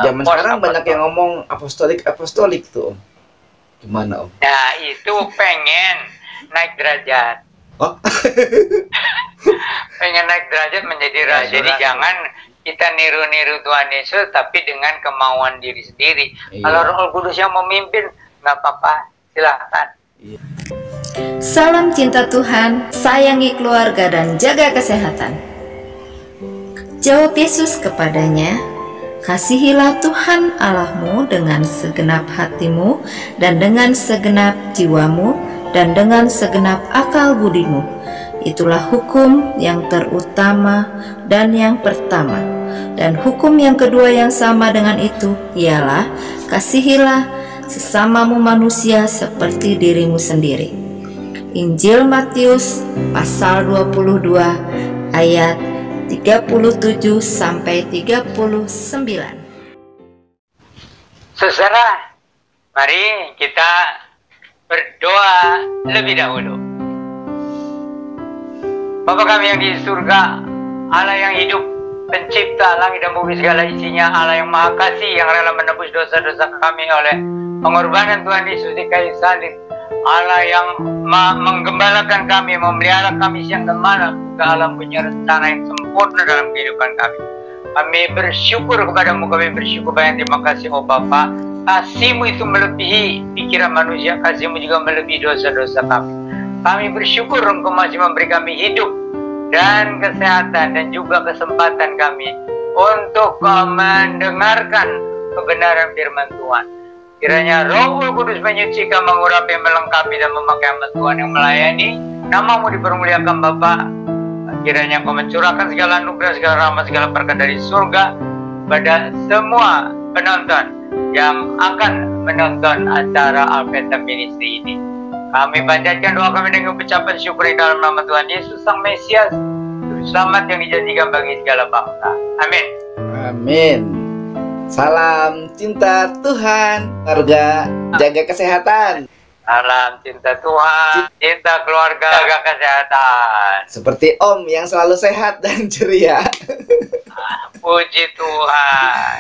Zaman sekarang banyak yang ngomong apostolik tuh, Om. Gimana, Om? Nah, itu pengen naik derajat. Oh. Pengen naik derajat menjadi raja. Jadi jangan kita niru-niru Tuhan Yesus, tapi dengan kemauan diri sendiri. Iya. Kalau Roh Kudus yang memimpin, nggak apa-apa, silahkan. Iya. Salam cinta Tuhan, sayangi keluarga dan jaga kesehatan. Jawab Yesus kepadanya, kasihilah Tuhan Allahmu dengan segenap hatimu dan dengan segenap jiwamu dan dengan segenap akal budimu. Itulah hukum yang terutama dan yang pertama. Dan hukum yang kedua yang sama dengan itu ialah kasihilah sesamamu manusia seperti dirimu sendiri. Injil Matius pasal 22 ayat 37 sampai 39. Saudara, mari kita berdoa lebih dahulu. Bapa kami yang di surga, Allah yang hidup, pencipta langit dan bumi segala isinya, Allah yang maha kasih, yang rela menebus dosa-dosa kami oleh pengorbanan Tuhan Yesus di kayu salib, Allah yang menggembalakan kami, memelihara kami siang dan malam, ke Allah punya rencana yang sempurna dalam kehidupan kami. Kami bersyukur kepadamu, kami bersyukur banyak, terima kasih oh Bapa. Kasih-Mu itu melebihi pikiran manusia, kasih-Mu juga melebihi dosa-dosa kami. Kami bersyukur Engkau masih memberi kami hidup dan kesehatan dan juga kesempatan kami untuk mendengarkan kebenaran firman Tuhan. Kiranya Roh Kudus menyucikan, mengurapi, melengkapi dan memakai hamba Tuhan yang melayani. Nama-Mu dipermuliakan Bapa. Kiranya Engkau mencurahkan segala anugerah, segala rahmat, segala berkat dari surga pada semua penonton yang akan menonton acara Alkitab Ministry ini. Kami panjatkan doa kami dengan ucapan syukur di dalam nama Tuhan Yesus Sang Mesias, Juru Selamat yang dijanjikan bagi segala bangsa. Amin. Amin. Salam cinta Tuhan, keluarga, jaga kesehatan. Salam cinta Tuhan, cinta keluarga, jaga kesehatan. Seperti Om yang selalu sehat dan ceria. Puji Tuhan.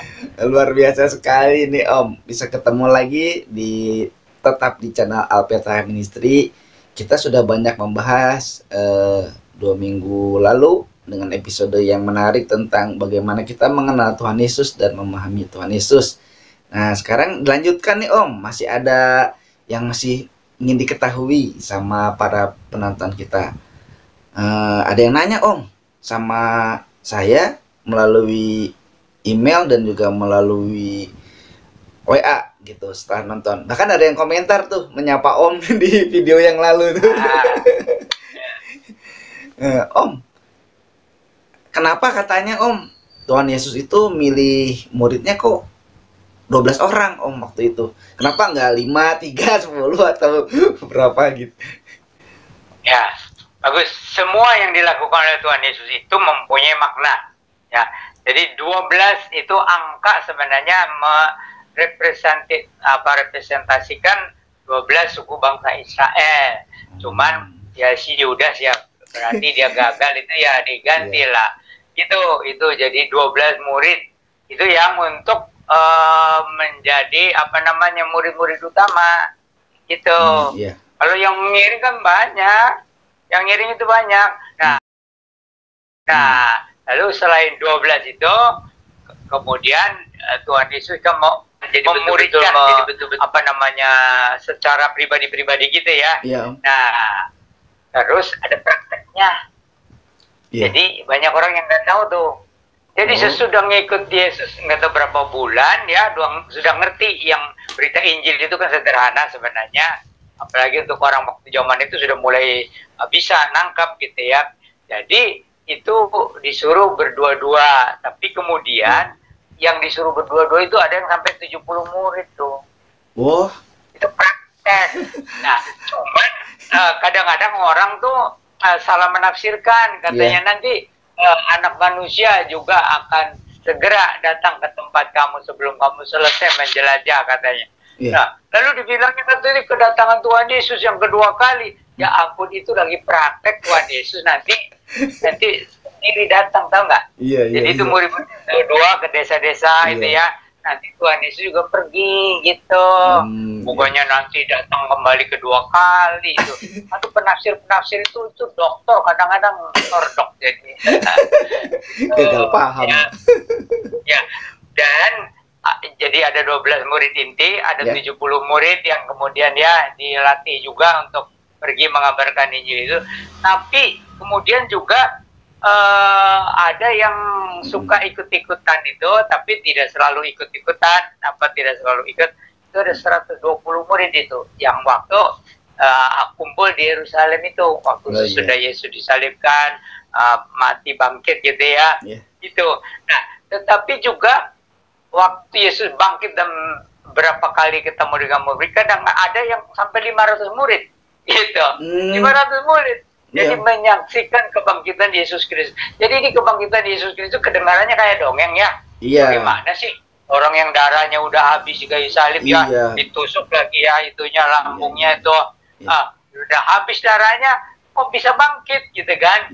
Luar biasa sekali nih Om. Bisa ketemu lagi tetap di channel Alkitab Ministry. Kita sudah banyak membahas 2 minggu lalu dengan episode yang menarik tentang bagaimana kita mengenal Tuhan Yesus dan memahami Tuhan Yesus. Nah sekarang dilanjutkan nih Om. Masih ada yang masih ingin diketahui sama para penonton kita. Ada yang nanya Om sama saya melalui email dan juga melalui WA gitu setelah nonton. Bahkan ada yang komentar tuh menyapa Om di video yang lalu tuh. Om, kenapa katanya Om Tuhan Yesus itu milih muridnya kok 12 orang Om waktu itu? Kenapa nggak 5, 3, 10 atau berapa gitu? Ya, bagus. Semua yang dilakukan oleh Tuhan Yesus itu mempunyai makna. Ya, jadi 12 itu angka sebenarnya representasikan 12 suku bangsa Israel. Cuman ya si Yudas ya berarti dia gagal itu ya digantilah. Itu jadi 12 murid itu yang untuk menjadi murid-murid utama gitu. Kalau yang ngiring kan banyak, yang ngiring itu banyak. Nah, lalu selain 12 itu kemudian Tuhan Yesus kan mau jadi memuridkan, jadi betul-betul secara pribadi-pribadi gitu ya. Nah, terus ada prakteknya. Jadi banyak orang yang nggak tahu tuh. Jadi sesudah ngikut Yesus nggak tahu berapa bulan ya, sudah ngerti yang berita Injil itu kan sederhana sebenarnya. Apalagi untuk orang waktu zaman itu sudah mulai bisa nangkap gitu ya. Jadi itu disuruh berdua-dua, tapi kemudian yang disuruh berdua-dua itu ada yang sampai 70 murid tuh. Wah. Itu praktek. Nah, cuman kadang-kadang orang tuh salah menafsirkan. Katanya nanti anak manusia juga akan segera datang ke tempat kamu sebelum kamu selesai menjelajah katanya. Nah, lalu dibilangnya katanya kedatangan Tuhan Yesus yang kedua kali. Ya ampun, itu lagi praktek Tuhan Yesus nanti sendiri datang, tahu nggak? Jadi itu murid-murid kedua ke desa-desa itu ya. nanti Tuhan Yesus juga pergi gitu. Bukannya nanti datang kembali kedua kali itu. Aduh, penafsir itu dokter kadang-kadang nordok jadi. Gagal paham. Ya. Dan jadi ada 12 murid inti, ada 70 murid yang kemudian ya dilatih juga untuk pergi mengabarkan Injil itu. Tapi kemudian juga ada yang suka ikut-ikutan itu, tapi tidak selalu ikut-ikutan. Apa tidak selalu ikut? Itu ada 120 murid itu yang waktu kumpul di Yerusalem itu, waktu sudah Yesus disalibkan, mati bangkit gitu ya. Gitu. Nah, tetapi juga waktu Yesus bangkit dan berapa kali ketemu dengan murid, kadang ada yang sampai 500 murid gitu. 500 murid. Jadi menyaksikan kebangkitan Yesus Kristus. Jadi ini kebangkitan Yesus Kristus kedengarannya kayak dongeng ya. Bagaimana sih? Orang yang darahnya udah habis di kayu salib ya, ditusuk lagi ya, itunya lambungnya itu. Udah habis darahnya, kok bisa bangkit gitu kan?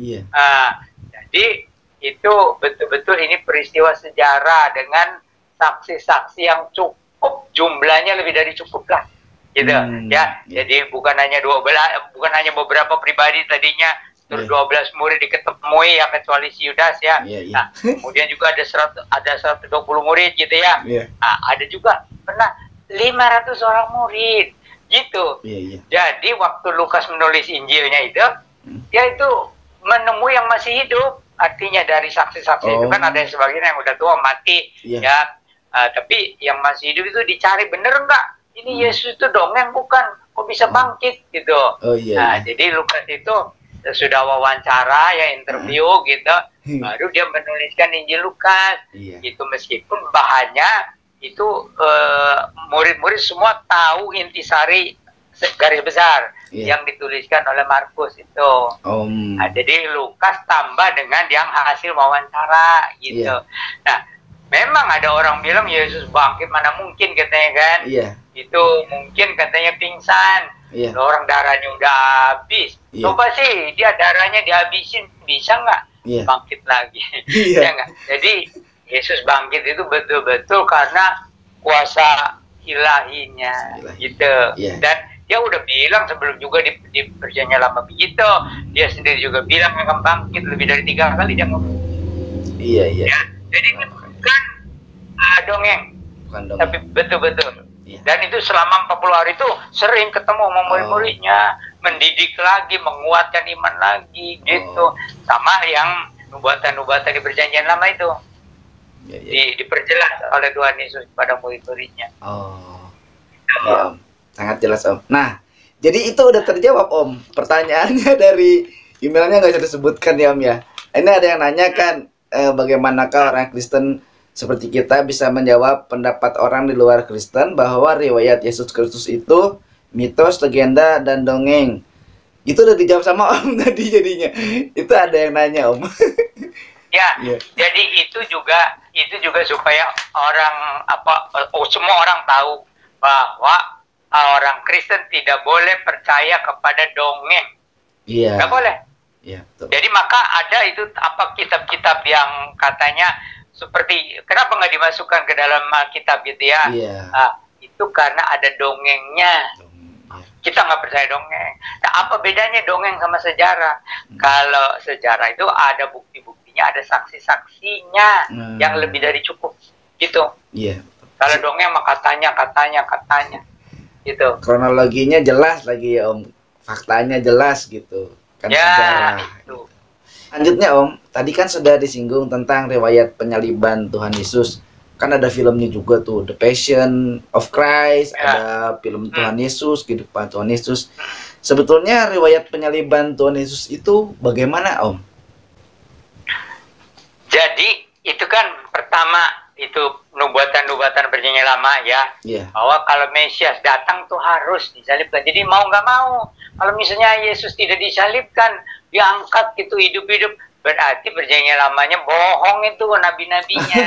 Jadi itu betul-betul ini peristiwa sejarah dengan saksi-saksi yang cukup, jumlahnya lebih dari cukup lah. Gitu ya. Jadi bukan hanya beberapa pribadi tadinya, terus 12 murid diketemui ya, kecuali si Yudas ya. Nah, kemudian juga ada 120 murid gitu ya. Nah, ada juga pernah 500 orang murid gitu. Jadi waktu Lukas menulis Injilnya itu, dia itu menemui yang masih hidup. Artinya dari saksi-saksi itu kan ada sebagian yang udah tua mati ya. Tapi yang masih hidup itu dicari, bener enggak ini Yesus itu dongeng bukan, kok bisa bangkit gitu. Nah, jadi Lukas itu sudah wawancara ya, interview gitu, baru dia menuliskan Injil Lukas gitu. Meskipun bahannya itu murid-murid semua tahu intisari garis besar yang dituliskan oleh Markus itu. Nah, jadi Lukas tambah dengan yang hasil wawancara gitu. Nah, memang ada orang bilang Yesus bangkit, mana mungkin katanya kan. Itu mungkin katanya pingsan. Orang darahnya udah habis. Coba sih dia darahnya dihabisin, bisa nggak bangkit lagi? Ya nggak? Jadi Yesus bangkit itu betul-betul karena kuasa ilahinya gitu. Dan dia udah bilang sebelum juga di perjanjian lama begitu. Dia sendiri juga bilang akan bangkit lebih dari 3 kali dia ngomong. Ya, jadi ini bukan dongeng, tapi betul-betul. Dan itu selama 40 hari itu sering ketemu sama murid-muridnya, mendidik lagi, menguatkan iman lagi gitu. Sama yang nubuatan-nubuatan di perjanjian lama itu diperjelas oleh Tuhan Yesus kepada murid-muridnya. Sangat jelas Om. Nah, jadi itu udah terjawab Om. Pertanyaannya dari emailnya nggak bisa disebutkan ya Om ya. Ini ada yang nanya kan, bagaimanakah orang Kristen seperti kita bisa menjawab pendapat orang di luar Kristen bahwa riwayat Yesus Kristus itu mitos, legenda, dan dongeng. Itu udah dijawab sama Om tadi jadinya. Itu ada yang nanya Om. Jadi itu juga supaya orang semua orang tahu bahwa orang Kristen tidak boleh percaya kepada dongeng. Nggak boleh. Jadi maka ada itu kitab-kitab yang katanya seperti, kenapa nggak dimasukkan ke dalam kitab gitu ya? Itu karena ada dongengnya. Kita nggak percaya dongeng. Nah, apa bedanya dongeng sama sejarah? Kalau sejarah itu ada bukti-buktinya, ada saksi-saksinya yang lebih dari cukup gitu. Kalau dongeng mah katanya gitu. Kronologinya jelas lagi ya Om, faktanya jelas gitu kan, sejarah. Itu. Lanjutnya Om, tadi kan sudah disinggung tentang riwayat penyaliban Tuhan Yesus. Kan ada filmnya juga tuh, The Passion of Christ, ada film Tuhan Yesus, kehidupan Tuhan Yesus. Sebetulnya riwayat penyaliban Tuhan Yesus itu bagaimana Om? Jadi itu kan pertama itu nubuatan-nubuatan perjanjian lama ya, bahwa kalau Mesias datang tuh harus disalibkan. Jadi mau nggak mau, kalau misalnya Yesus tidak disalibkan, diangkat gitu hidup-hidup, berarti perjanjian lamanya bohong itu nabi-nabinya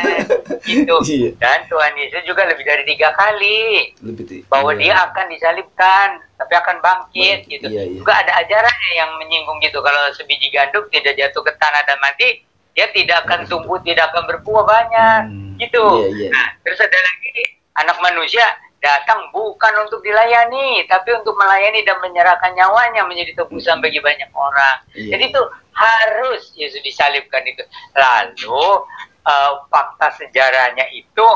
gitu. Dan Tuhan Yesus juga lebih dari 3 kali bahwa dia akan disalibkan tapi akan bangkit gitu. Juga ada ajarannya yang menyinggung gitu, kalau sebiji gandum tidak jatuh ke tanah dan mati, dia tidak akan tumbuh, tidak akan berbuah banyak, gitu. Nah, terus ada lagi, anak manusia datang bukan untuk dilayani, tapi untuk melayani dan menyerahkan nyawanya menjadi tebusan bagi banyak orang. Jadi itu harus Yesus disalibkan itu. Lalu fakta sejarahnya itu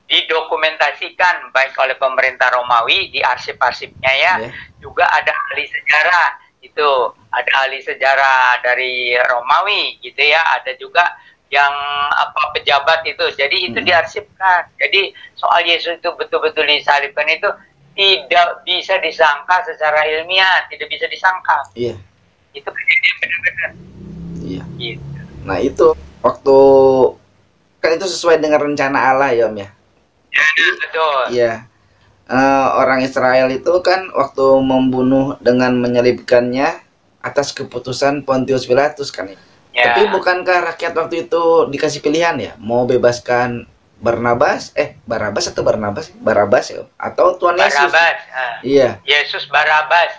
didokumentasikan baik oleh pemerintah Romawi di arsip-arsipnya ya. Juga ada ahli sejarah itu, ada ahli sejarah dari Romawi gitu ya, ada juga yang pejabat itu. Jadi itu diarsipkan. Jadi soal Yesus itu betul-betul disalibkan itu tidak bisa disangka secara ilmiah, tidak bisa disangka. Itu kejadian benar-benar. Gitu. Nah itu waktu kan itu sesuai dengan rencana Allah ya Om ya. Betul. Iya. Orang Israel itu kan waktu membunuh dengan menyelibkannya atas keputusan Pontius Pilatus kan ya. Tapi bukankah rakyat waktu itu dikasih pilihan ya, mau bebaskan Barnabas, Barabas atau Barnabas? Barabas ya, atau Tuhan Yesus? Barabas. Iya. Yesus Barabas.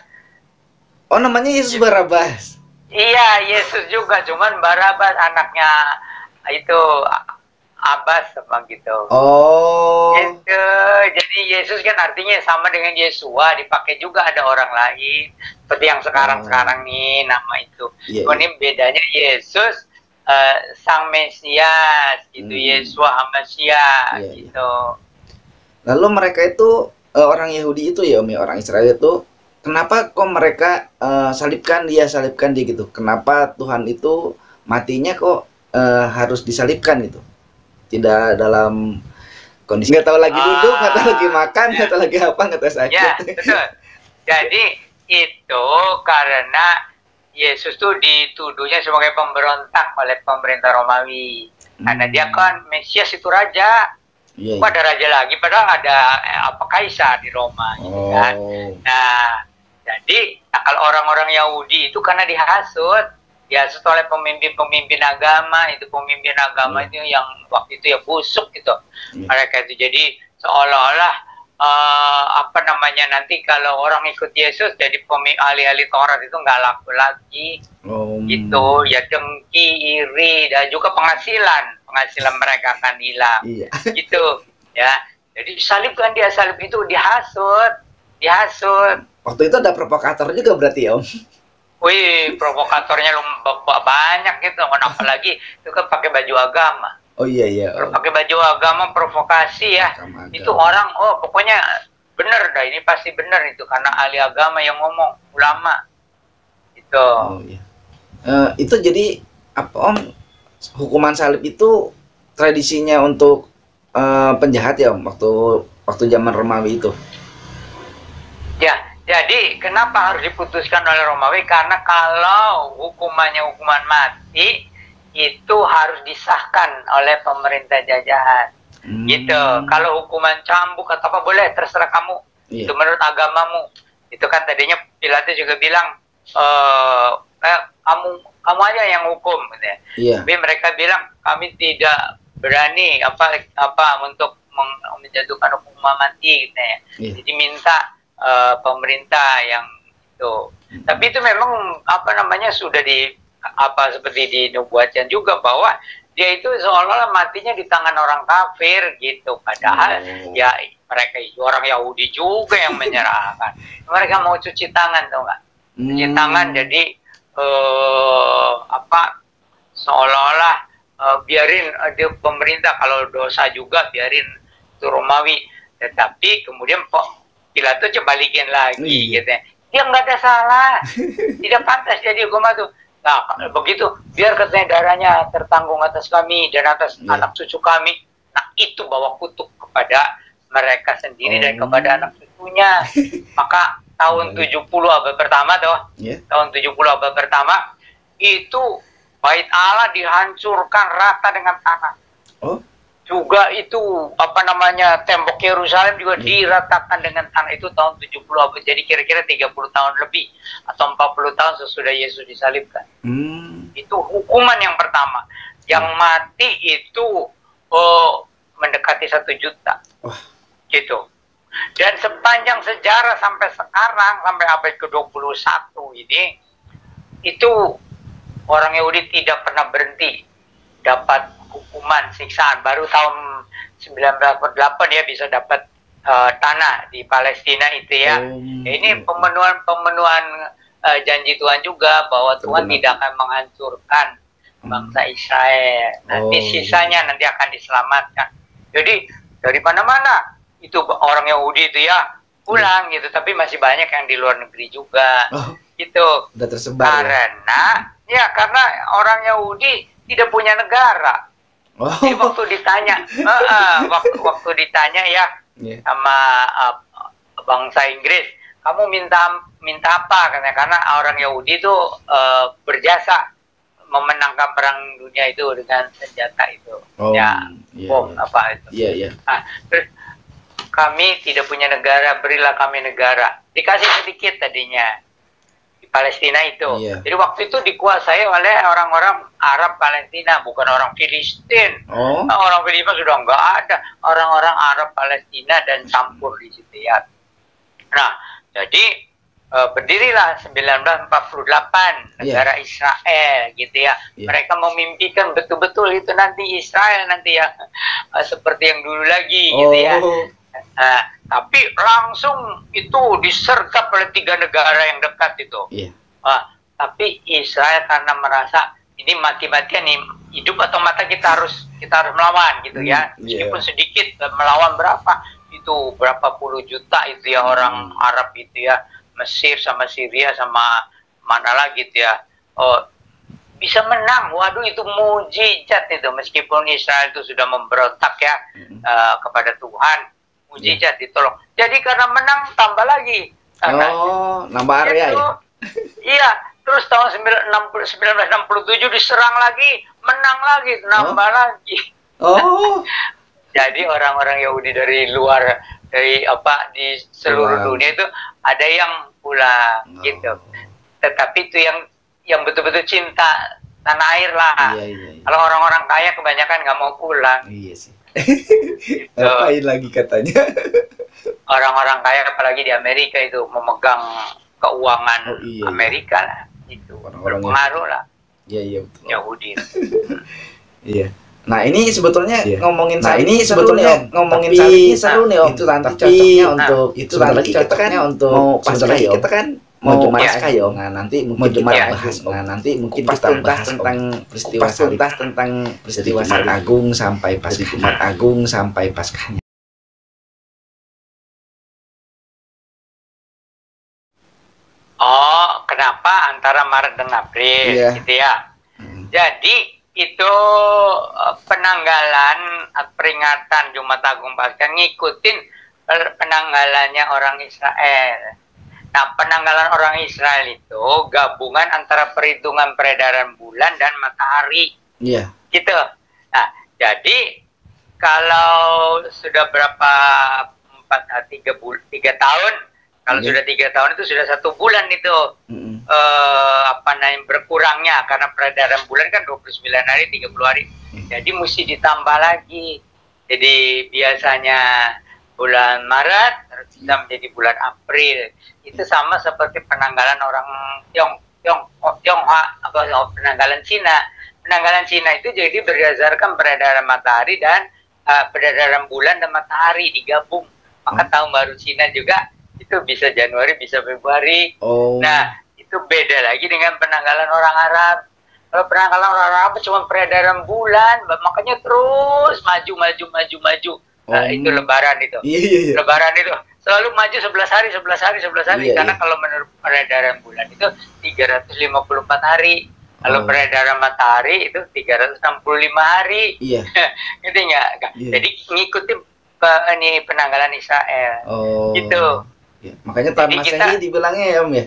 Oh namanya Yesus Barabas. Iya, Yesus juga, cuman Barabas anaknya itu Abbas sama gitu. Oh. Gitu. Jadi Yesus kan artinya sama dengan Yesua, dipakai juga ada orang lain. Seperti yang sekarang-sekarang nih nama itu. Ini bedanya Yesus Sang Mesias gitu, Yesua Hamasiah gitu. Lalu mereka itu orang Yahudi itu ya Om ya, orang Israel itu kenapa kok mereka salibkan dia gitu? Kenapa Tuhan itu matinya kok harus disalibkan gitu? Tidak dalam kondisi nggak tahu lagi duduk, nggak tahu lagi makan, nggak tahu lagi apa, nggak tahu sakit. Ya betul. Jadi itu karena Yesus tuh dituduhnya sebagai pemberontak oleh pemerintah Romawi. Karena dia kan Mesias itu raja. Kok ada raja lagi? Padahal ada kaisar di Roma, gitu kan. Nah, jadi kalau orang-orang Yahudi itu karena dihasut oleh pemimpin-pemimpin agama, itu pemimpin agama itu yang waktu itu ya busuk gitu. Mereka itu jadi seolah-olah nanti kalau orang ikut Yesus jadi ahli-ahli Taurat itu nggak laku lagi. Gitu ya, dengki, iri, dan juga penghasilan mereka akan hilang. Gitu ya. Jadi salib itu dihasut. Waktu itu ada provokator juga berarti ya Om? Wih, provokatornya banyak gitu. Apalagi itu kan pakai baju agama. Oh iya. Kalau pakai baju agama provokasi ya. Itu orang, pokoknya benar dah, ini pasti benar itu karena ahli agama yang ngomong, ulama. Itu. Itu jadi apa Om? Hukuman salib itu tradisinya untuk penjahat ya Om, waktu zaman Romawi itu. Ya, jadi kenapa harus diputuskan oleh Romawi? Karena kalau hukumannya hukuman mati, itu harus disahkan oleh pemerintah jajahan. Gitu. Kalau hukuman cambuk atau apa boleh, terserah kamu. Itu menurut agamamu. Itu kan tadinya Pilatus juga bilang, kamu aja yang hukum. Gitu. Tapi mereka bilang kami tidak berani untuk menjatuhkan hukuman mati. Gitu ya. Jadi minta pemerintah yang itu. Tapi itu memang sudah seperti di nubuatan juga bahwa dia itu seolah-olah matinya di tangan orang kafir gitu. Padahal ya mereka orang Yahudi juga yang menyerahkan. Mereka mau cuci tangan, tau nggak? Cuci tangan jadi seolah-olah biarin dia pemerintah kalau dosa juga biarin itu Romawi. Tetapi kemudian Pilatus balikin lagi gitu ya. Dia nggak ada salah. Tidak pantas jadi hukum itu. Nah, begitu biar katanya darahnya tertanggung atas kami dan atas anak cucu kami. Nah, itu bawa kutuk kepada mereka sendiri dan kepada anak cucunya. Maka tahun 70 abad pertama tahun 70 abad pertama itu Bait Allah dihancurkan rata dengan tanah. Juga itu tembok Yerusalem juga diratakan dengan tanah itu tahun 70 abad. Jadi kira-kira 30 tahun lebih atau 40 tahun sesudah Yesus disalibkan. Itu hukuman yang pertama. Yang mati itu mendekati 1 juta. Gitu. Dan sepanjang sejarah sampai sekarang, sampai abad ke-21 ini, itu orang Yahudi tidak pernah berhenti dapat hukuman siksaan. Baru tahun 1948 dia bisa dapat tanah di Palestina itu ya. Ini pemenuhan janji Tuhan juga bahwa Tuhan tidak akan menghancurkan bangsa Israel. Nanti sisanya nanti akan diselamatkan. Jadi dari mana-mana itu orang Yahudi itu ya pulang gitu, tapi masih banyak yang di luar negeri juga. Gitu. Udah tersebar. Karena orang Yahudi tidak punya negara. Jadi waktu ditanya, waktu ditanya ya sama bangsa Inggris, kamu minta apa? Karena orang Yahudi itu berjasa memenangkan perang dunia itu dengan senjata itu, bom apa itu. Terus kami tidak punya negara, berilah kami negara. Dikasih sedikit tadinya di Palestina itu. Jadi waktu itu dikuasai oleh orang-orang Arab Palestina, bukan orang Filistin. Orang Filistin sudah nggak ada. Orang-orang Arab Palestina dan campur di situ ya. Nah, jadi berdirilah 1948 negara Israel gitu ya. Mereka memimpikan betul-betul itu nanti Israel nanti ya seperti yang dulu lagi gitu ya. Tapi langsung itu disergap oleh 3 negara yang dekat itu. Tapi Israel karena merasa ini mati-matian nih, hidup atau mata kita harus melawan gitu ya. Meskipun sedikit, melawan berapa puluh juta itu ya orang Arab itu ya, Mesir sama Syria sama mana lagi gitu ya. Bisa menang. Waduh, itu mujizat itu, meskipun Israel itu sudah memberontak ya kepada Tuhan. Mujizat ditolong. Jadi karena menang tambah lagi. Nambah area ya? Iya. Terus tahun 1967 diserang lagi, menang lagi, nambah lagi. Jadi orang-orang Yahudi dari luar, di seluruh dunia itu ada yang pulang gitu. Tetapi itu yang betul-betul cinta tanah air lah. Kalau orang-orang kaya kebanyakan nggak mau pulang. Iya sih. Ngapain lagi katanya? Orang-orang kaya apalagi di Amerika itu memegang keuangan Amerika lah, itu berpengaruh lah. Iya betul. Yahudi. Iya. Nah ini sebetulnya ngomongin ngomongin seru nih Om. Itu nanti cocoknya untuk itu nanti cocoknya untuk mau pasca kita kan mau pasca ya Om. Nah nanti mungkin kita bahas. Nah nanti mungkin kita bahas tentang peristiwa Jumat Agung sampai pas Jumat Agung sampai Paskahnya. Kenapa antara Maret dan April gitu ya? Jadi itu penanggalan peringatan Jumat Agung Paskah ngikutin penanggalannya orang Israel. Nah, penanggalan orang Israel itu gabungan antara perhitungan peredaran bulan dan matahari. Gitu. Nah, jadi kalau sudah berapa 3 tahun, kalau sudah 3 tahun itu sudah 1 bulan itu berkurangnya karena peredaran bulan kan 29 hari 30 hari. Jadi mesti ditambah lagi. Jadi biasanya bulan Maret terus bisa menjadi bulan April. Itu sama seperti penanggalan orang Tionghoa atau penanggalan Cina. Penanggalan Cina itu jadi berdasarkan peredaran matahari dan peredaran bulan dan matahari digabung. Maka tahun baru Cina juga itu bisa Januari, bisa Februari. Nah, itu beda lagi dengan penanggalan orang Arab. Kalau penanggalan orang Arab cuma peredaran bulan, makanya terus maju. Itu Lebaran itu. Lebaran itu selalu maju 11 hari. Karena kalau menurut peredaran bulan itu 354 hari. Kalau peredaran matahari itu 365 hari. Gitu nggak? Jadi ngikutin penanggalan Israel. Gitu. Makanya tahun Masehi dibilangnya ya Om ya.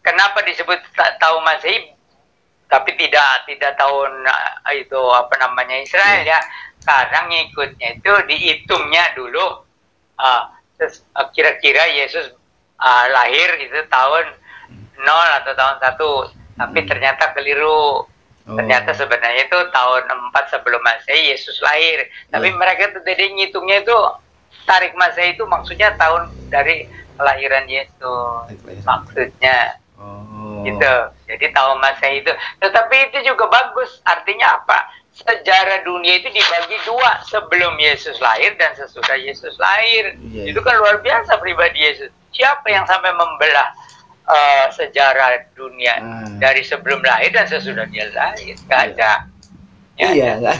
Kenapa disebut tahun Masehi tapi tidak tahun itu Israel ya? Karena ngikutnya itu dihitungnya dulu kira-kira Yesus lahir itu tahun 0 atau tahun 1, tapi ternyata keliru. Ternyata sebenarnya itu tahun 4 sebelum Masehi Yesus lahir. Tapi mereka tuh jadi ngitungnya itu tarik Masehi itu maksudnya tahun dari kelahiran Yesus. Maksudnya. Gitu. Jadi tahun Masehi itu. Tetapi itu juga bagus. Artinya apa? Sejarah dunia itu dibagi dua, sebelum Yesus lahir dan sesudah Yesus lahir. Iya. Itu kan luar biasa pribadi Yesus. Siapa yang sampai membelah sejarah dunia dari sebelum lahir dan sesudah dia lahir? Gak ada. Ya, Iya, nggak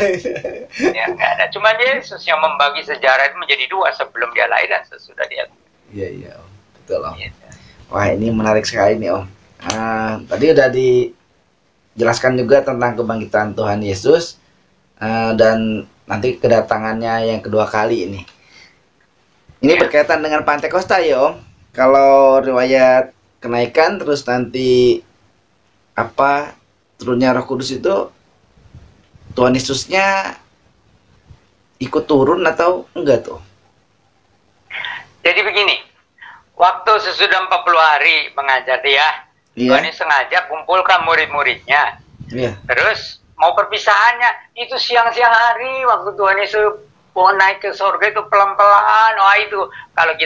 ya, nggak ada. Cuma Yesus yang membagi sejarah itu menjadi dua, sebelum dia lahir dan sesudah dia. Iya, Om. Betul, Om. Gitu. Wah, ini menarik sekali nih, Om. Tadi udah dijelaskan juga tentang kebangkitan Tuhan Yesus dan nanti kedatangannya yang kedua kali ini. Ini berkaitan dengan Pantekosta ya, Om. Kalau riwayat kenaikan terus nanti turunnya Roh Kudus itu Tuhan Yesusnya ikut turun atau enggak tuh? Jadi begini, waktu sesudah 40 hari mengajar dia, Tuhan Yesus sengaja kumpulkan murid-muridnya. Iya. Terus mau perpisahannya itu siang-siang hari, waktu Tuhan Yesus mau naik ke surga itu pelan-pelan. Wah itu kalau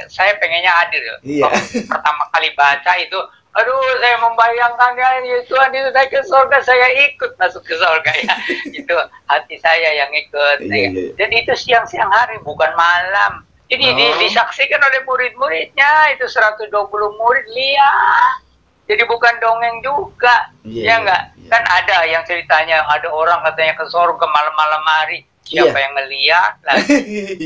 saya pengennya hadir. Iya. Pertama kali baca itu, aduh saya membayangkan ya Tuhan itu naik ke surga, saya ikut masuk ke surga ya. Itu hati saya yang ikut. Iya. Jadi itu siang-siang hari, bukan malam. Jadi disaksikan oleh murid-muridnya, itu 120 murid lihat. Jadi bukan dongeng juga, ya enggak? Iya. Kan ada yang ceritanya, ada orang katanya ke surga malam-malam hari. Siapa yang ngeliat?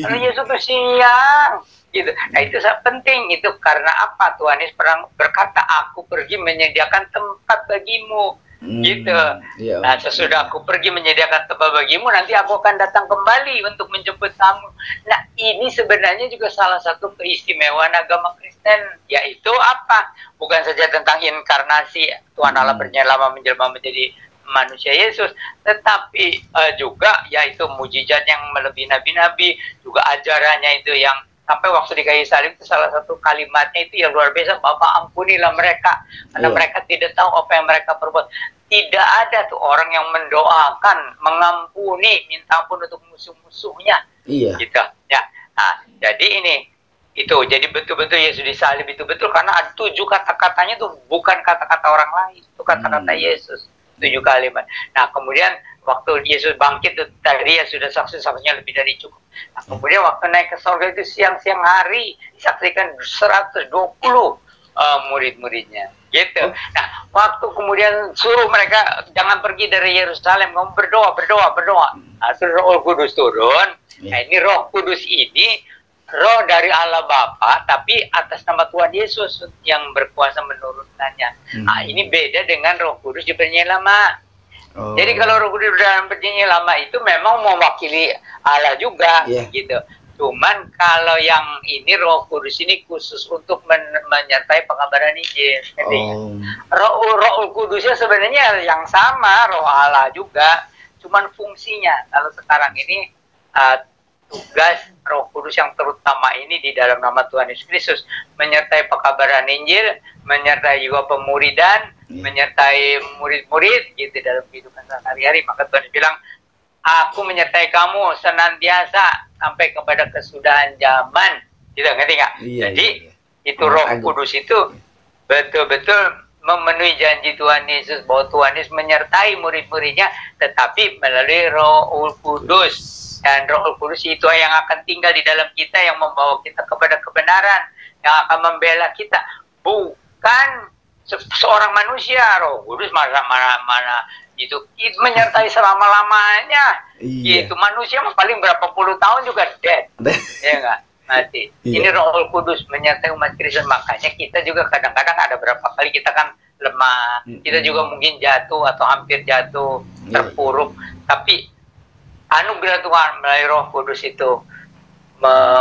Lalu Yesus tuh siang. Gitu. Nah itu penting, itu karena apa? Tuhan Yesus berkata, aku pergi menyediakan tempat bagimu. Gitu. Iya. Nah sesudah aku pergi menyediakan tempat bagimu, nanti aku akan datang kembali untuk menjemput kamu. Nah ini sebenarnya juga salah satu keistimewaan agama Kristen, yaitu apa? Bukan saja tentang inkarnasi Tuhan Allah bernyata menjelma menjadi manusia Yesus, tetapi juga yaitu mujizat yang melebihi nabi-nabi, juga ajarannya itu yang sampai waktu di kayu salib itu salah satu kalimatnya itu yang luar biasa, Bapa ampunilah mereka karena mereka tidak tahu apa yang mereka perbuat. Tidak ada tuh orang yang mendoakan mengampuni, minta ampun untuk musuh-musuhnya. Iya. Gitu ya. Nah, jadi itu jadi betul-betul Yesus disalib itu betul karena ada 7 kata-katanya tuh bukan kata-kata orang lain, itu kata-kata Yesus. 7 kalimat. Nah, kemudian waktu Yesus bangkit itu tadi ya sudah saksi-saksinya lebih dari cukup. Nah, kemudian waktu naik ke surga itu siang-siang hari disaksikan 120 murid-muridnya. Gitu. Nah, waktu kemudian suruh mereka jangan pergi dari Yerusalem, kamu berdoa. Nah, terus Roh Kudus turun. Nah, ini Roh Kudus ini Roh dari Allah Bapa, tapi atas nama Tuhan Yesus yang berkuasa menurunkannya. Nah, ini beda dengan Roh Kudus di Perjanjian Lama. Jadi kalau Roh Kudus dalam Perjanjian Lama itu memang mewakili Allah juga, gitu. Cuman kalau yang ini Roh Kudus ini khusus untuk menyertai pekabaran Injil. Roh Kudusnya sebenarnya yang sama, Roh Allah juga. Cuman fungsinya kalau sekarang ini tugas Roh Kudus yang terutama ini di dalam nama Tuhan Yesus Kristus menyertai pekabaran Injil, menyertai juga pemuridan, menyertai murid-murid gitu dalam kehidupan sehari-hari. Maka Tuhan bilang, aku menyertai kamu senantiasa sampai kepada kesudahan zaman. Gitu, ngerti nggak? Jadi itu Roh Kudus itu betul-betul memenuhi janji Tuhan Yesus bahwa Tuhan Yesus menyertai murid-muridnya, tetapi melalui Roh Kudus. Dan Roh Kudus itu yang akan tinggal di dalam kita, yang membawa kita kepada kebenaran, yang akan membela kita. Bukan seorang manusia. Roh Kudus mana itu menyertai selama-lamanya. Gitu. Manusia paling berapa puluh tahun juga dead. Ya enggak? Mati. Ini Roh Kudus menyertai umat Kristen. Makanya kita juga kadang-kadang ada berapa kali kita kan lemah. Kita juga mungkin jatuh atau hampir jatuh, terpuruk. Tapi anugerah Tuhan melalui Roh Kudus itu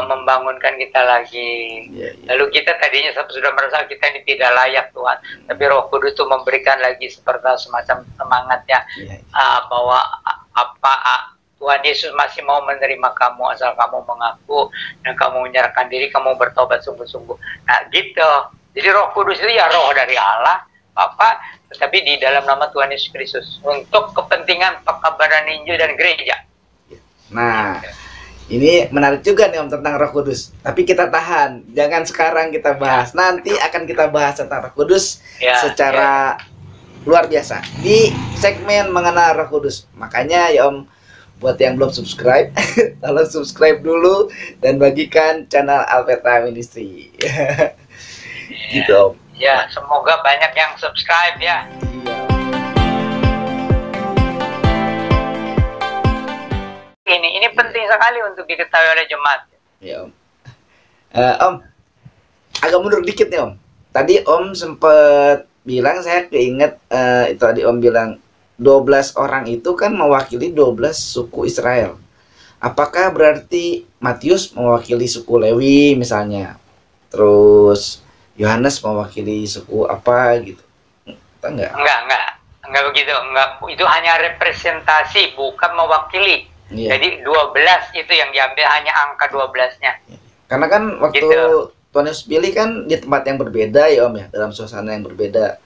membangunkan kita lagi. Lalu kita tadinya sudah merasa kita ini tidak layak Tuhan, tapi Roh Kudus itu memberikan lagi seperti semacam semangatnya, bahwa Tuhan Yesus masih mau menerima kamu asal kamu mengaku dan kamu menyerahkan diri, kamu bertobat sungguh-sungguh. Nah gitu. Jadi Roh Kudus itu ya roh dari Allah Bapa, tetapi di dalam nama Tuhan Yesus Kristus untuk kepentingan pekabaran Injil dan gereja. Nah, Ini menarik juga nih Om tentang Roh Kudus. Tapi kita tahan, jangan sekarang kita bahas. Nanti akan kita bahas tentang Roh Kudus secara luar biasa di segmen mengenal Roh Kudus. Makanya ya Om, buat yang belum subscribe, tolong subscribe dulu dan bagikan channel Alpeta Ministry. Gitu Om. Ya, semoga banyak yang subscribe ya. Ini penting sekali untuk diketahui oleh jemaat. Ya Om. Om, agak mundur dikit nih Om. Tadi Om sempat bilang, saya keinget itu tadi Om bilang 12 orang itu kan mewakili 12 suku Israel. Apakah berarti Matius mewakili suku Lewi misalnya? Terus Yohanes mewakili suku apa gitu? Enggak begitu. Enggak, itu hanya representasi, bukan mewakili. Iya. Jadi 12 itu yang diambil, hanya angka 12-nya. Karena kan waktu gitu. Tuhan Yesus pilih kan di tempat yang berbeda ya Om ya, dalam suasana yang berbeda.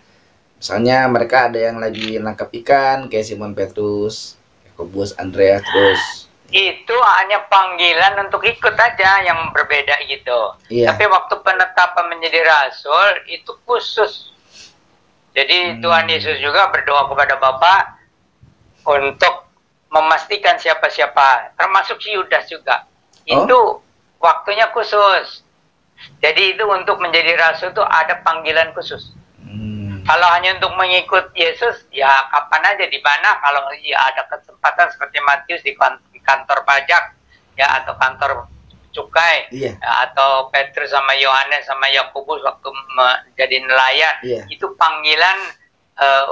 Misalnya mereka ada yang lagi nangkap ikan kayak Simon Petrus, Yakobus, Andreas, terus itu hanya panggilan untuk ikut aja yang berbeda gitu. Iya. Tapi waktu penetapan menjadi rasul itu khusus. Jadi Tuhan Yesus juga berdoa kepada Bapa untuk memastikan siapa-siapa, termasuk si Yudas juga. Itu waktunya khusus. Jadi itu untuk menjadi rasul itu ada panggilan khusus. Kalau hanya untuk mengikut Yesus, ya kapan aja, di mana. Kalau ya ada kesempatan seperti Matius di kantor pajak, ya, atau kantor cukai, ya, atau Petrus sama Yohanes sama Yakobus waktu menjadi nelayan, itu panggilan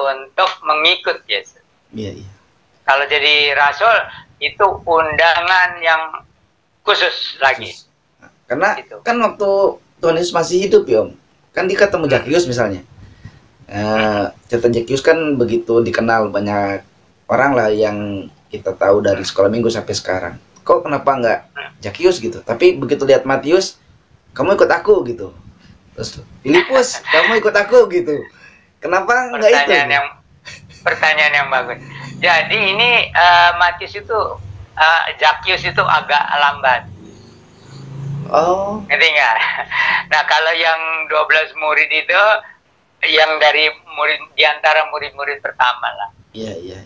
untuk mengikut Yesus. Kalau jadi rasul itu undangan yang khusus lagi. Karena gitu. Kan waktu Tuhan Yesus masih hidup ya Om, kan dia ketemu Zakius misalnya. Cerita Zakius kan begitu dikenal, banyak orang lah yang kita tahu dari sekolah minggu sampai sekarang. Kok kenapa nggak Zakius gitu? Tapi begitu lihat Matius, kamu ikut aku gitu. Terus Filipus, kamu ikut aku gitu. Kenapa nggak itu? Pertanyaan yang bagus. Jadi ini Matius itu, Zakius itu agak lambat. Ngerti nggak? Nah, kalau yang 12 murid itu, yang dari murid, diantara murid-murid pertama lah. Iya.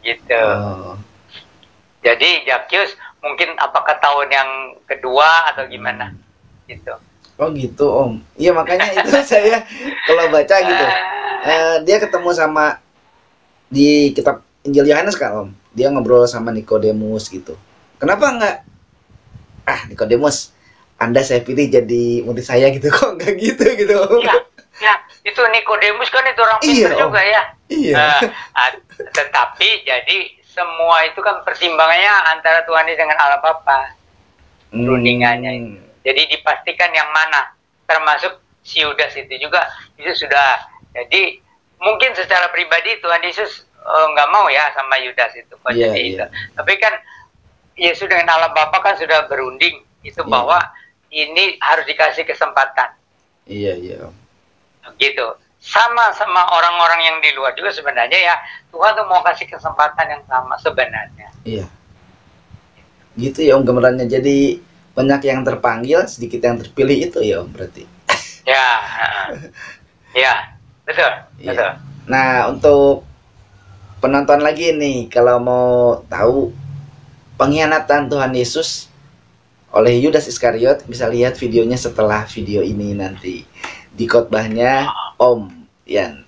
Gitu. Jadi Zakius mungkin apakah tahun yang kedua atau gimana? Gitu. Oh gitu Om. Iya makanya itu saya kalau baca gitu, dia ketemu sama di kitab Injil Yohanes kan Om, dia ngobrol sama Nikodemus gitu. Kenapa enggak? Nikodemus, Anda saya pilih jadi murid saya gitu, kok enggak gitu Om? Ya, itu Nikodemus kan itu orang pintar juga ya. Iya. Tetapi jadi semua itu kan pertimbangannya antara Tuhan Yesus dengan Allah Bapa. Rundingannya itu. Jadi dipastikan yang mana, termasuk si Yudas itu juga itu sudah. Jadi mungkin secara pribadi Tuhan Yesus nggak mau ya sama Yudas itu. Itu. Tapi kan Yesus dengan Allah Bapa kan sudah berunding itu bahwa ini harus dikasih kesempatan. Iya. Gitu. Sama orang-orang yang di luar juga sebenarnya ya, Tuhan tuh mau kasih kesempatan yang sama sebenarnya. Iya. Gitu ya Om gambarannya. Jadi banyak yang terpanggil, sedikit yang terpilih itu ya Om berarti. Ya, betul. Nah, untuk penonton lagi nih, kalau mau tahu pengkhianatan Tuhan Yesus oleh Yudas Iskariot, bisa lihat videonya setelah video ini nanti di khotbahnya Om Yan.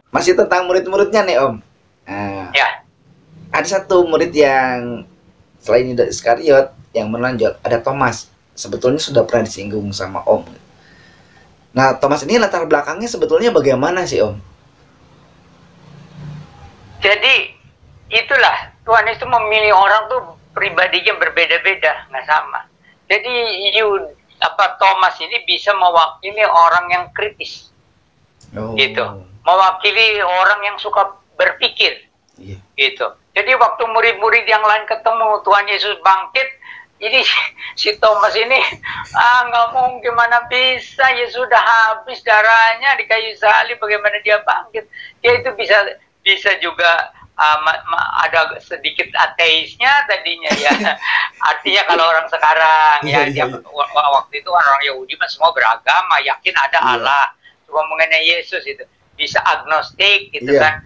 Masih tentang murid-muridnya nih Om. Ada satu murid yang selain Yudas Iskariot yang menonjol, ada Thomas. Sebetulnya sudah pernah disinggung sama Om. Nah, Thomas ini latar belakangnya sebetulnya bagaimana sih Om? Jadi itulah Tuhan itu memilih orang tuh pribadinya berbeda-beda, nggak sama. Jadi Thomas ini bisa mewakili orang yang kritis, gitu. Mewakili orang yang suka berpikir, gitu. Jadi waktu murid-murid yang lain ketemu Tuhan Yesus bangkit, Ini si Thomas ini nggak mungkin, mana bisa, ya sudah habis darahnya di kayu salib, bagaimana dia bangkit? Dia itu bisa juga ada sedikit ateisnya tadinya ya. Artinya kalau orang sekarang ya dia, waktu itu orang Yahudi mah semua beragama, yakin ada Allah. Cuma mengenai Yesus itu bisa agnostik gitu kan.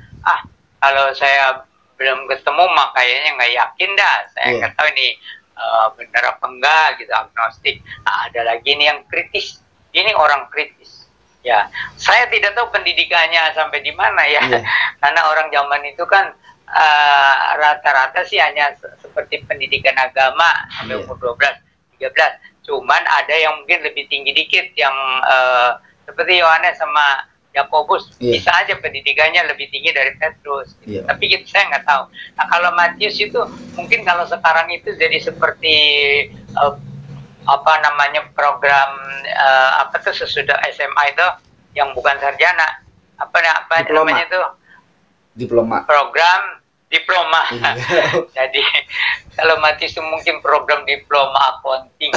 Kalau saya belum ketemu mah kayaknya nggak yakin dah. Saya nggak tahu ini benar apa enggak gitu, agnostik. Nah, ada lagi nih yang kritis. Ini orang kritis. Ya, saya tidak tahu pendidikannya sampai di mana ya. Karena orang zaman itu kan rata-rata sih hanya seperti pendidikan agama sampai umur 12, 13. Cuman ada yang mungkin lebih tinggi dikit yang seperti Yohanes sama Yakobus, bisa aja pendidikannya lebih tinggi dari Petrus. Gitu. Tapi saya nggak tahu. Nah, kalau Matius itu mungkin kalau sekarang itu jadi seperti apa namanya program apa tuh sesudah SMA itu yang bukan sarjana, apa namanya itu? Diploma. Program diploma. Jadi kalau Matius itu mungkin program diploma accounting.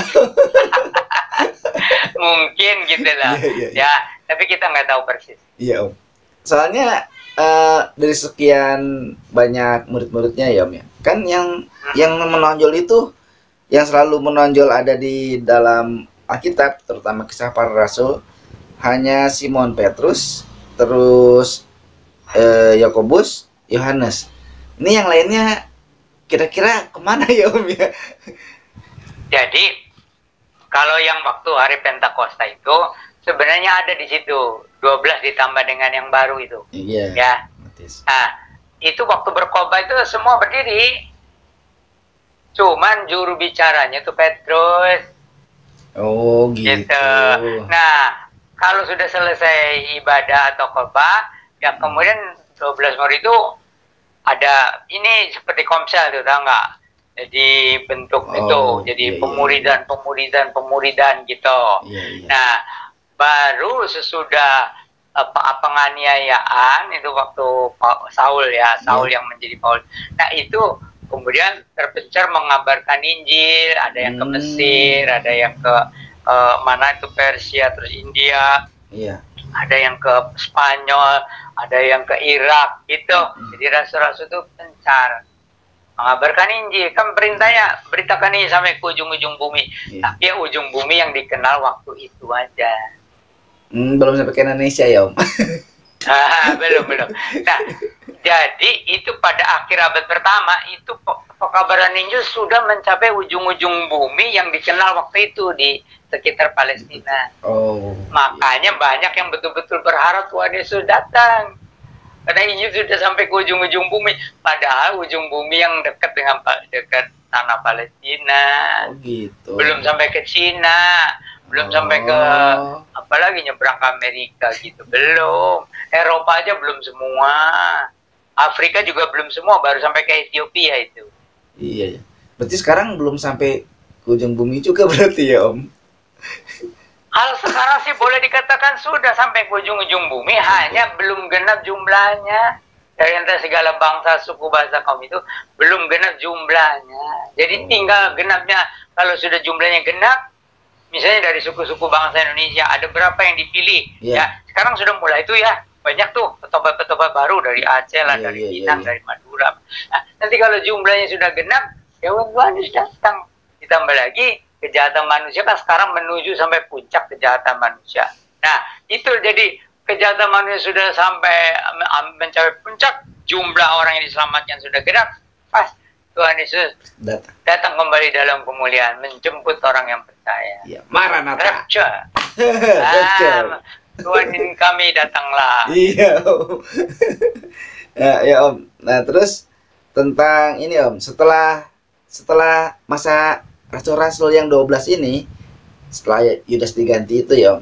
Mungkin gitu lah. Ya, tapi kita nggak tahu persis. Iya, Om. Soalnya dari sekian banyak murid-muridnya ya, Om ya. Kan yang menonjol itu, yang selalu menonjol ada di dalam Alkitab, terutama Kisah Para Rasul, hanya Simon Petrus, terus Yakobus, Yohanes. Ini yang lainnya kira-kira kemana ya, Om ya? Jadi kalau yang waktu hari Pentakosta itu sebenarnya ada di situ 12 ditambah dengan yang baru itu. Iya. Ya. Nah, itu waktu berkhotbah itu semua berdiri. Cuman juru bicaranya itu Petrus. Oh, gitu. Nah, kalau sudah selesai ibadah atau khotbah, ya kemudian 12 murid itu ada ini seperti komsel tuh, tahu nggak? Jadi bentuk itu, jadi pemuridan gitu. Nah, baru sesudah penganiayaan itu waktu Saul yang menjadi Paul. Nah, itu kemudian terpencar mengabarkan Injil, ada yang ke Mesir, ada yang ke mana itu Persia, terus India. Ada yang ke Spanyol, ada yang ke Irak gitu. Jadi rasul-rasul itu pencar mengabarkan Injil. Kan perintahnya beritakan ini sampai ke ujung-ujung bumi. Tapi ya ujung bumi yang dikenal waktu itu aja. Belum sampai ke Indonesia ya, Om. Belum. Nah, jadi itu pada akhir abad pertama itu pekabaran Injil sudah mencapai ujung-ujung bumi yang dikenal waktu itu di sekitar Palestina. Makanya banyak yang betul-betul berharap Tuhan Yesus datang. Karena Injil sudah sampai ke ujung-ujung bumi. Padahal ujung bumi yang dekat dengan dekat tanah Palestina. Gitu. Belum sampai ke Cina. Belum sampai ke apalagi nyebrang ke Amerika gitu. Belum. Eropa aja belum semua. Afrika juga belum semua. Baru sampai ke Ethiopia itu. Iya. Berarti sekarang belum sampai ke ujung bumi juga berarti ya, Om? Hal sekarang sih boleh dikatakan sudah sampai ke ujung-ujung bumi, hanya belum genap jumlahnya. Dari antara segala bangsa, suku, bahasa, kaum itu belum genap jumlahnya. Jadi tinggal genapnya, kalau sudah jumlahnya genap, misalnya dari suku-suku bangsa Indonesia, ada berapa yang dipilih. Ya, sekarang sudah mulai itu ya, banyak tuh petobat-petobat baru dari Aceh lah, dari Pinang, dari Madura. Nah, nanti kalau jumlahnya sudah genap, ya Tuhan Yesus datang. Ditambah lagi, kejahatan manusia kan sekarang menuju sampai puncak kejahatan manusia. Nah, itu jadi kejahatan manusia sudah sampai mencapai puncak, jumlah orang yang diselamatkan sudah genap, pas Tuhan Yesus datang kembali dalam kemuliaan, menjemput orang yang percaya. Ya, Maranatha. Rapture. Tuhan kami datanglah. Iya, Om. Ya, Om. Nah, terus tentang ini, Om, setelah masa rasul-rasul yang 12 ini, setelah Yudas diganti itu ya,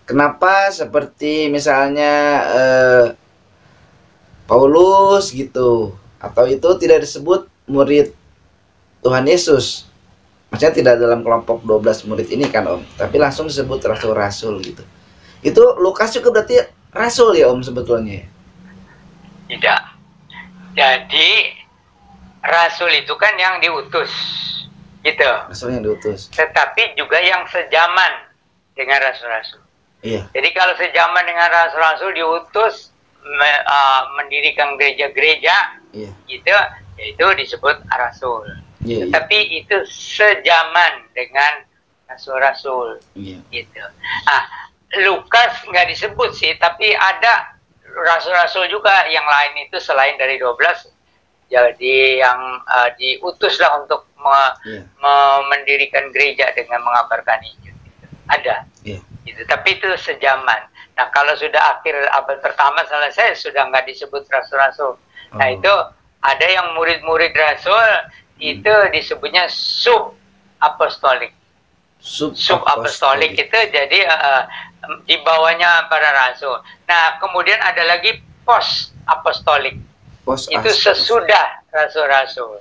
kenapa seperti misalnya Paulus gitu, atau itu tidak disebut murid Tuhan Yesus? Maksudnya tidak dalam kelompok 12 murid ini kan, Om, tapi langsung disebut rasul-rasul gitu. Itu Lukas juga berarti rasul ya, Om, sebetulnya? Tidak. Jadi rasul itu kan yang diutus. gitu. Rasul yang diutus. Tetapi juga yang sejaman dengan rasul-rasul. Iya. Jadi kalau sejaman dengan rasul-rasul diutus mendirikan gereja-gereja, Iya. gitu, yaitu disebut rasul. Iya. Tetapi itu sejaman dengan rasul-rasul, Iya. gitu. Lukas nggak disebut sih, tapi ada rasul-rasul juga yang lain itu selain dari 12. Jadi yang diutuslah untuk mendirikan gereja dengan mengabarkan Injil. Ada. Iya. Gitu. Tapi itu sejaman. Nah, kalau sudah akhir abad pertama selesai, sudah nggak disebut rasul-rasul. Nah, itu ada yang murid-murid rasul, itu disebutnya sub-apostolik. Sub-apostolik itu jadi di bawahnya para rasul. Nah, kemudian ada lagi post-apostolik. Itu sesudah rasul-rasul.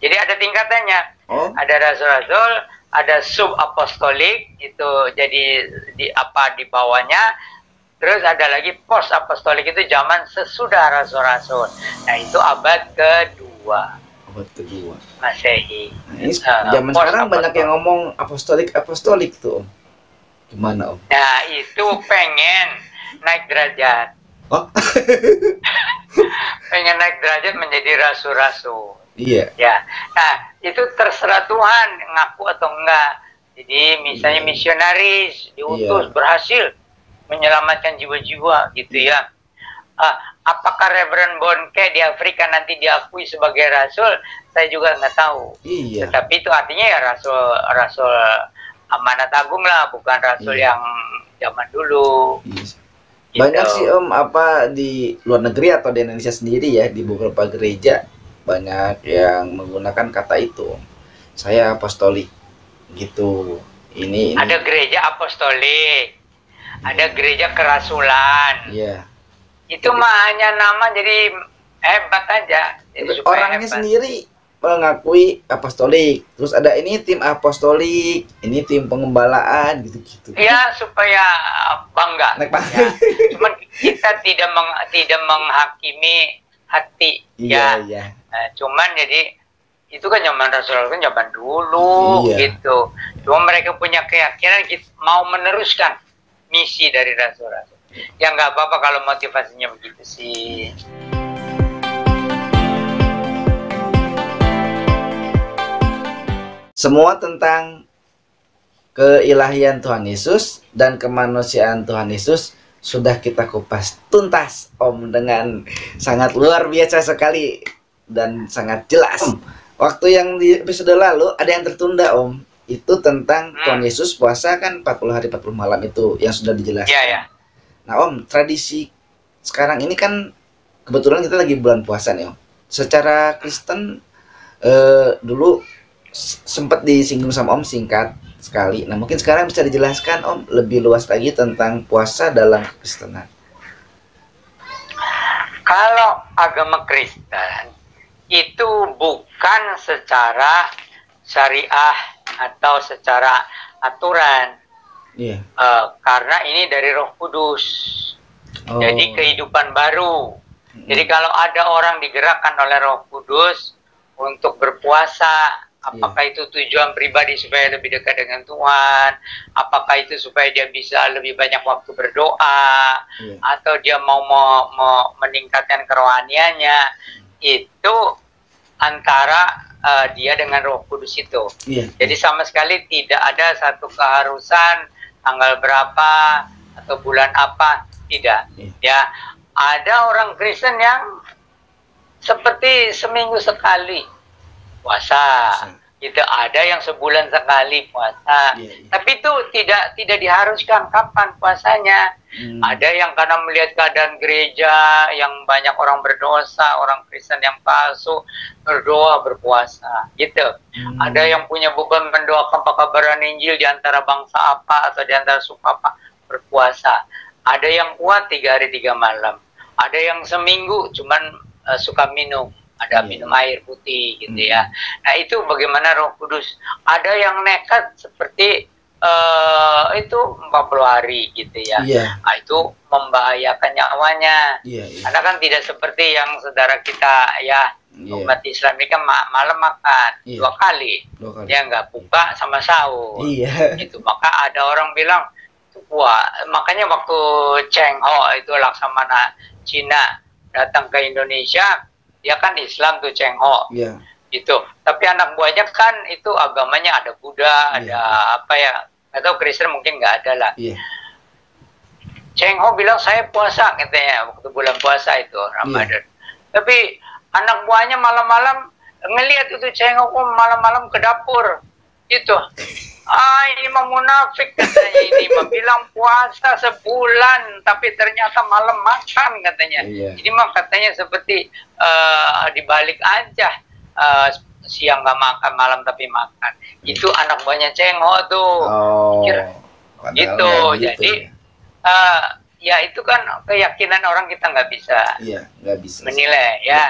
Jadi ada tingkatannya. Ada rasul-rasul, ada sub-apostolik, itu jadi di bawahnya. Terus ada lagi post-apostolik, itu zaman sesudah rasul-rasul. Nah, itu abad kedua. Abad kedua. Masehi. Nah, ini zaman sekarang banyak yang ngomong apostolik tuh, Om. Gimana, Om? Nah, itu pengen naik derajat. Pengen naik derajat menjadi rasul-rasul. Iya. Ya. Nah, itu terserah Tuhan ngaku atau enggak. Jadi misalnya misionaris diutus berhasil menyelamatkan jiwa-jiwa gitu ya. Apakah Reverend Bonke di Afrika nanti diakui sebagai rasul? Saya juga nggak tahu. Iya. Tetapi itu artinya ya rasul amanat agung lah, bukan rasul yang zaman dulu. Iya. Banyak sih Om, di luar negeri atau di Indonesia sendiri ya, di beberapa gereja banyak yang menggunakan kata itu. Saya apostolik gitu. Ini ada gereja apostolik, ada gereja kerasulan. Iya. Itu mah hanya nama, jadi hebat aja. Jadi orangnya hebat sendiri mengakui apostolik. Terus ada ini tim apostolik, ini tim pengembalaan gitu-gitu. Ya, supaya bangga. Ya. Cuman kita tidak menghakimi hati. Iya, ya. Iya. Cuman jadi itu kan zaman Rasul kan zaman dulu gitu. Cuma mereka punya keyakinan mau meneruskan misi dari rasul-rasul. Ya nggak apa-apa kalau motivasinya begitu sih. Semua tentang keilahian Tuhan Yesus dan kemanusiaan Tuhan Yesus sudah kita kupas tuntas, Om, dengan sangat luar biasa sekali dan sangat jelas. Waktu yang di episode lalu ada yang tertunda, Om. Itu tentang Tuhan Yesus puasa kan 40 hari 40 malam itu yang sudah dijelaskan. Iya. Nah, Om, tradisi sekarang ini kan kebetulan kita lagi bulan puasa nih, Om. Secara Kristen dulu sempat disinggung sama Om singkat sekali. Nah, mungkin sekarang bisa dijelaskan, Om, lebih luas lagi tentang puasa dalam Kekristenan. Kalau agama Kristen itu bukan secara syariah atau secara aturan. Iya. Karena ini dari Roh Kudus. Jadi kehidupan baru. Jadi kalau ada orang digerakkan oleh Roh Kudus untuk berpuasa, apakah itu tujuan pribadi supaya lebih dekat dengan Tuhan, apakah itu supaya dia bisa lebih banyak waktu berdoa, atau dia mau meningkatkan kerohaniannya, itu antara dia dengan Roh Kudus itu. Jadi sama sekali tidak ada satu keharusan tanggal berapa atau bulan apa, tidak. Ya, ada orang Kristen yang seperti seminggu sekali puasa. Gitu, ada yang sebulan sekali puasa. Tapi itu tidak diharuskan kapan puasanya. Ada yang karena melihat keadaan gereja yang banyak orang berdosa, orang Kristen yang palsu, berdoa berpuasa. Gitu. Ada yang punya beban mendoakan pekabaran Injil di antara bangsa apa atau di antara suku apa, berpuasa. Ada yang kuat 3 hari 3 malam. Ada yang seminggu cuman suka minum. Ada minum air putih gitu ya. Nah, itu bagaimana Roh Kudus. Ada yang nekat seperti itu 40 hari gitu ya. Nah, itu membahayakan nyawanya. Karena kan tidak seperti yang saudara kita ya Iya. Umat Islam ini kan malam makan Iya. 2 kali. 2 kali. Dia nggak buka sama sahur. Iya. Itu maka ada orang bilang, wah, makanya waktu Cheng Ho itu Laksamana Cina datang ke Indonesia, dia kan Islam tuh Cheng Ho. Iya. Itu. Tapi anak buahnya kan itu agamanya ada Buddha, Iya. ada apa ya? Atau Kristen mungkin nggak ada lah. Iya. Cheng Ho bilang saya puasa katanya waktu bulan puasa itu Ramadan. Tapi anak buahnya malam-malam ngelihat itu Cheng Ho malam-malam ke dapur. Itu. Ini mah munafik katanya, ini mah bilang puasa sebulan tapi ternyata malam makan katanya. Iya. Ini mah katanya seperti dibalik aja. Siang nggak makan, malam tapi makan. Itu anak buahnya Cheng Ho tuh. Oh. Gitu. Padahal nggak Jadi ya. ya itu kan keyakinan orang, kita nggak bisa Iya, nggak bisa. menilai ya.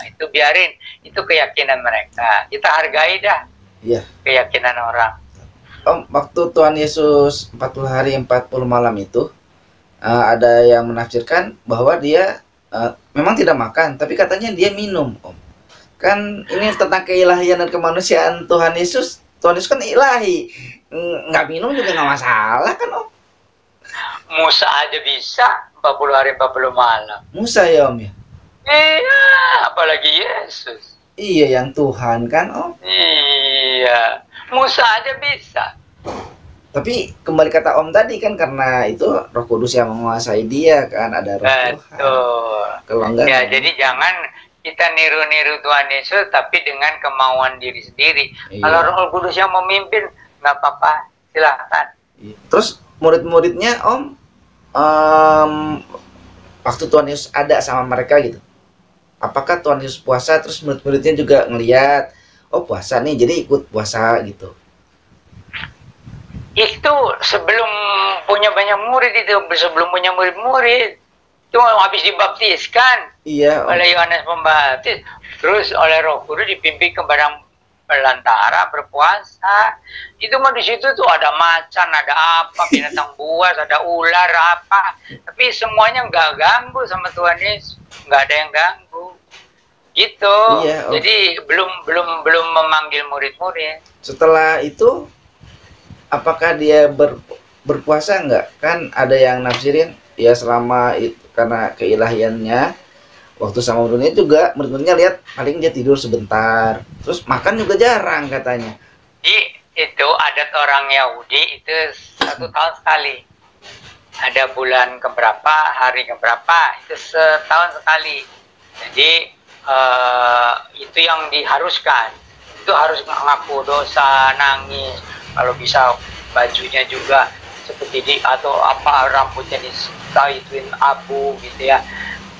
Itu biarin, itu keyakinan mereka. Kita hargai dah Iya. keyakinan orang. Om, waktu Tuhan Yesus 40 hari 40 malam itu ada yang menafsirkan bahwa dia memang tidak makan, tapi katanya dia minum, Om. Kan ini tentang keilahian dan kemanusiaan Tuhan Yesus. Tuhan Yesus kan ilahi, nggak minum juga nggak masalah kan, Om? Musa aja bisa 40 hari 40 malam. Musa ya, Om ya? Iya, apalagi Yesus. Iya, yang Tuhan kan, Om. Iya, Musa aja bisa. Tapi kembali kata Om tadi kan, karena itu Roh Kudus yang menguasai dia kan, ada Roh Tuhan. Betul. Kalau enggak, Ya, jadi jangan kita niru-niru Tuhan Yesus tapi dengan kemauan diri sendiri. Iya. Kalau Roh Kudus yang memimpin, nggak apa-apa, silahkan. Terus murid-muridnya, Om, waktu Tuhan Yesus ada sama mereka gitu, apakah Tuhan Yesus puasa terus murid-muridnya juga ngeliat, oh puasa nih, jadi ikut puasa gitu? Itu sebelum punya banyak murid, itu sebelum punya murid-murid, itu habis dibaptiskan Iya, Om. oleh Yohanes Pembaptis, terus oleh Roh Kudus dipimpin ke padang belantara berpuasa. Itu mah di situ tuh ada macan, ada apa, binatang buas, ada ular apa, tapi semuanya nggak ganggu sama Tuhan Yesus, nggak ada yang ganggu gitu. Iya, Om. Jadi belum memanggil murid-murid. Setelah itu apakah dia berpuasa enggak? Kan ada yang nafsirin ya selama itu karena keilahiannya, waktu sama muridnya juga, murid-muridnya lihat paling dia tidur sebentar, terus makan juga jarang katanya. Itu adat orang Yahudi itu 1 tahun sekali. Ada bulan keberapa, hari keberapa, itu setahun sekali. Jadi itu yang diharuskan. Itu harus ngaku dosa, nangis. Kalau bisa bajunya juga seperti atau apa, rambutnya dikaituin abu gitu ya.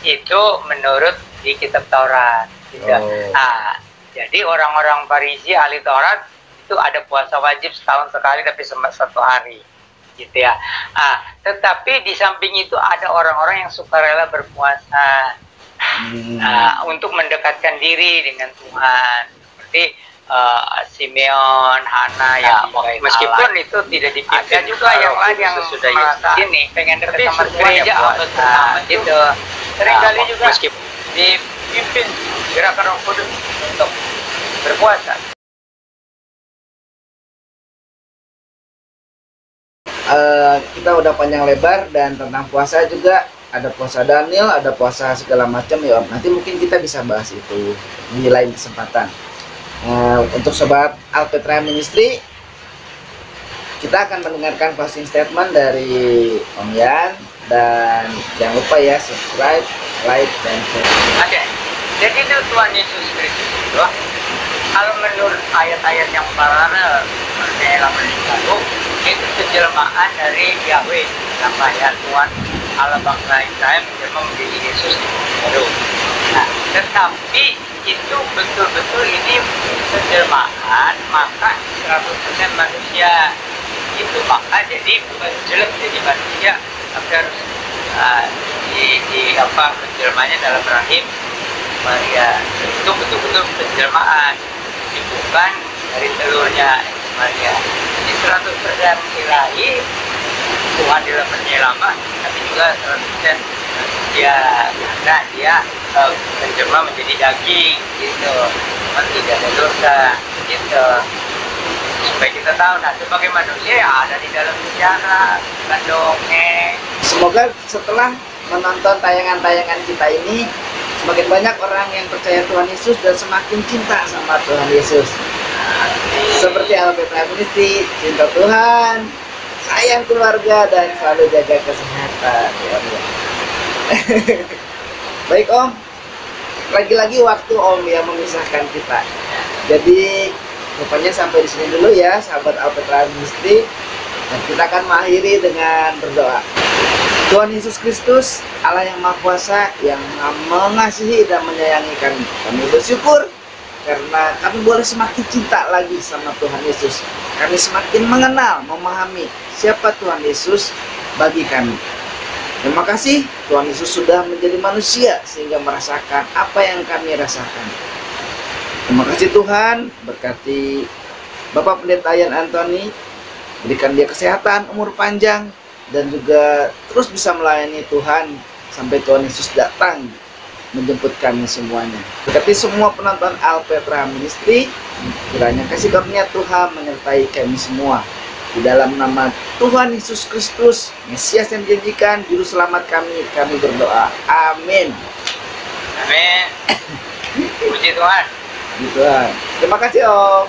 Itu menurut di kitab Taurat gitu. Nah, jadi orang-orang Farisi ahli Taurat itu ada puasa wajib setahun sekali tapi 1 hari gitu ya. Tetapi di samping itu ada orang-orang yang sukarela berpuasa untuk mendekatkan diri dengan Tuhan, seperti Simeon, Hana ya, meskipun itu tidak dipimpin, juga yang lain yang sudah ini pengen dekat sama gereja gitu. Seringkali juga meskipun dipimpin gerakan Roh Kudus untuk berpuasa. Kita udah panjang lebar dan tentang puasa juga, ada puasa Daniel, ada puasa segala macam ya, Om. Nanti mungkin kita bisa bahas itu di lain kesempatan. Untuk sobat Alpetra Ministry, kita akan mendengarkan closing statement dari Om Yan, dan jangan lupa ya subscribe, like, dan share. Oke, jadi itu Tuhan Yesus Kristus itu, kalau menurut ayat-ayat yang paralel dalam lalu, itu penjelmaan dari Yahweh, namanya Tuhan Allah bangsa Israel menjadi Yesus baru. Nah, tetapi itu betul-betul ini penjelmaan, maka 100% manusia itu, maka jadi bukan jelek jadi manusia, tapi harus penjelmaannya dalam rahim Maria. Itu betul-betul penjelmaan, bukan dari telurnya Maria. Jadi 100% ilahi Tuhan dalam penyelamat, tapi juga 100% Ya, karena dia menjelma menjadi daging gitu, cuma tidak ada dosa gitu. Supaya kita tahu, nah sebagai manusia ya ada di dalam sejarah, bukan dongeng. Semoga setelah menonton tayangan-tayangan kita ini, semakin banyak orang yang percaya Tuhan Yesus dan semakin cinta sama Tuhan Yesus. Seperti Alpetra Ministry, cinta Tuhan, sayang keluarga, dan selalu jaga kesehatan. Ya Allah. Baik Om, lagi-lagi waktu Om yang memisahkan kita. Jadi rupanya sampai di sini dulu ya, sahabat Alpetra Ministry. Dan kita akan mengakhiri dengan berdoa. Tuhan Yesus Kristus, Allah yang Maha Kuasa, yang mengasihi dan menyayangi kami. Kami bersyukur karena kami boleh semakin cinta lagi sama Tuhan Yesus. Kami semakin mengenal, memahami siapa Tuhan Yesus bagi kami. Terima kasih Tuhan Yesus sudah menjadi manusia sehingga merasakan apa yang kami rasakan. Terima kasih Tuhan, berkati Bapak Pendeta Yan Antoni, berikan dia kesehatan, umur panjang, dan juga terus bisa melayani Tuhan sampai Tuhan Yesus datang menjemput kami semuanya. Berkati semua penonton Alpetra Ministry, kiranya kasih karunia Tuhan menyertai kami semua. Di dalam nama Tuhan Yesus Kristus, Mesias yang dijanjikan, Juru Selamat kami berdoa. Amin. Amin. Puji Tuhan. Tuhan. Terima kasih Om.